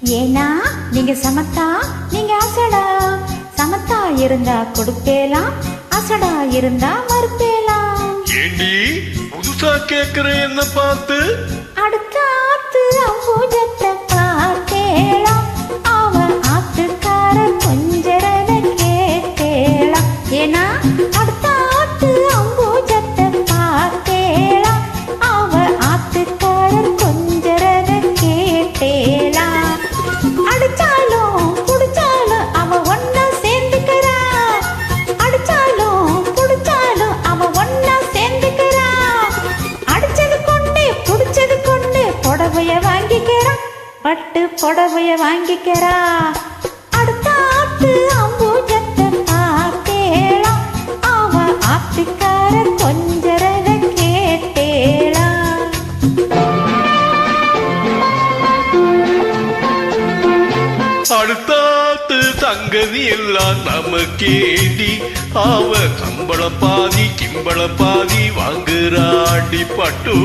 ஏனா நீங்க சமத்தா, நீங்க அசடா. சமத்தா இருந்தா கொடுப்பேலாம், அசடா இருந்தா மறுப்பேலாம். ஏண்டி புதுசா கேக்குற என்ன பார்த்து? அடுத்த ஆத்து அம்பூஜத்தை பார்த்தேலாம், அவ ஆத்துக்கார கொஞ்சரத கேட்டேலாம். ஏனா அடுத்த ஆத்து அம்பூஜத்தை பார்த்தேலாம், அவ ஆத்துக்கார கொஞ்சரத கேட்டேலாம். அடிச்சாலும் குடிச்சாலும் அவ ஒன்னா சேர்ந்துக்கிறா, அடிச்சாலும் குடிச்சாலும் அவ ஒன்னா சேர்ந்துக்கிறா. அடிச்சது கொண்டு புடிச்சது கொண்டு புடவைய வாங்கிக்கிறா, பட்டு புடவைய வாங்கிக்கிறா. அடுத்த ஆத்து அம்பூஜத்தை பார்த்தேளா, அவ ஆத்துக்கார கொஞ்சரத கேட்டேளா. அடுத்தாத்து சங்கதி எல்லாம் நமக்கேண்டி, அவ சம்பளம் பாதி கிம்பளம் பாதி வாங்குறாண்டி பட்டு.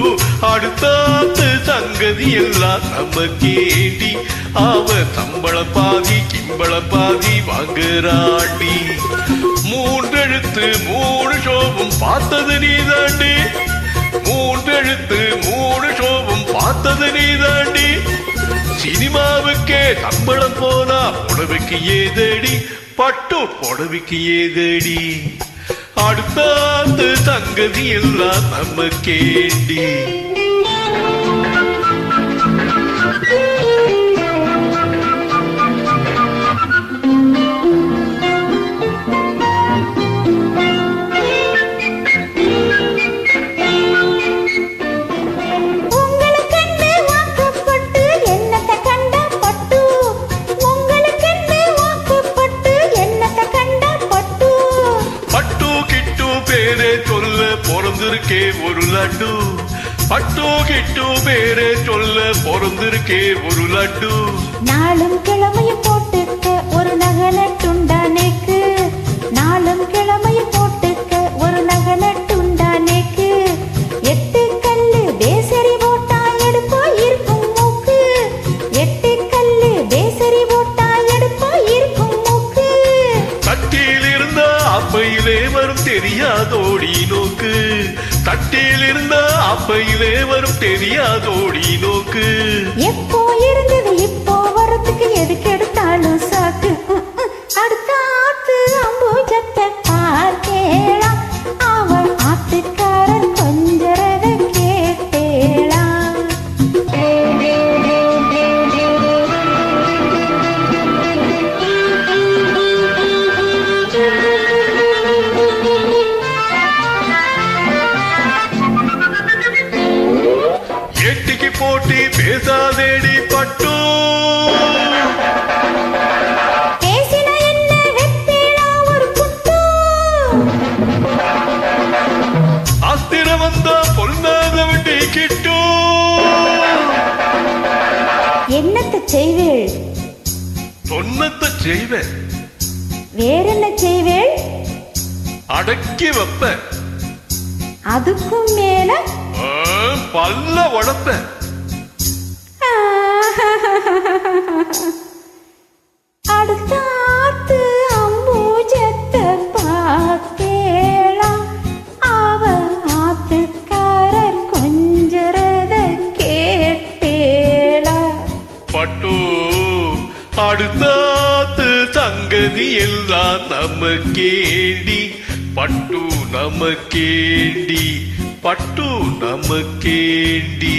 அடுத்தாத்து சங்கதி எல்லாம் நமக்கேண்டி, அவ சம்பளம் பாதி கிம்பளம் பாதி வாங்குறாண்டி. மூன்றெழுத்து மூணு ஷோவும் பார்த்தது நீதாண்டி, மூன்றெழுத்து மூணு ஷோவும் பார்த்தது நீதாண்டி. சினிமாவுக்கே சம்பளம் போனா புடவைக்கு ஏதடி, பட்டு புடவைக்கு ஏதடி. அடுத்தாத்து சங்கதி எல்லாம் நம்ம கேண்டி. பொறந்திருக்கே ஒரு லட்டு, பட்டு கிட்டு பேரே சொல்ல பொறந்திருக்கே ஒரு லட்டு. நாளும் கிழமைய போட்டுக்க ஒரு நகலட்டுண்டானேக்கு, நாளும் கிழமைய போட்டுக்க ஒரு நகலட்டுண்டானேக்கு. எட்டு கல்லு பேசரி போட்டா எடுப்போ இருக்கும் மூக்கு, எட்டு கல்லு பேசரி போட்டா எடுப்போ இருக்கும் மூக்கு. தட்டில் இருந்த அப்பையிலே வரும் தெரியாதோடி நோக்கு, தட்டில் இருந்த அப்பையிலே வரும் தெரியாதோடி நோக்கு. எப்போ இருந்தது இப்போ வரத்துக்கு எதுக்கு எடுத்தாலும் சாக்கு. அடுத்த ஆத்து அம்பூஜத்தை பார்த்தேளா, அவள் ஆத்துக்காரர் கொஞ்சரத கேட்டேளா. எட்டிக்கு போட்டி பேசாதேடி பட்டு, பேசின என்ன வெப்பேளா ஒரு குட்டு. அஸ்திர வந்தா பொல்லாத விட்டு கிட்டு. என்னத்தை செய்வேள்? சொன்னத்தை செய்வேன், வேறென்ன செய்வேள்? அடக்கி வைப்ப, அதுக்கும் மேல பல்ல உடப்ப. அடுத்த ஆத்து அம்பூஜத்தை பார்த்தேளா, அவ ஆத்துக்காரர் கொஞ்சரத கேட்டேளா. பட்டு அடுத்தாத்து சங்கதி எல்லாம் நமக்கேண்டி, பட்டு நமக்கேண்டி, பட்டு நமக்கேண்டி.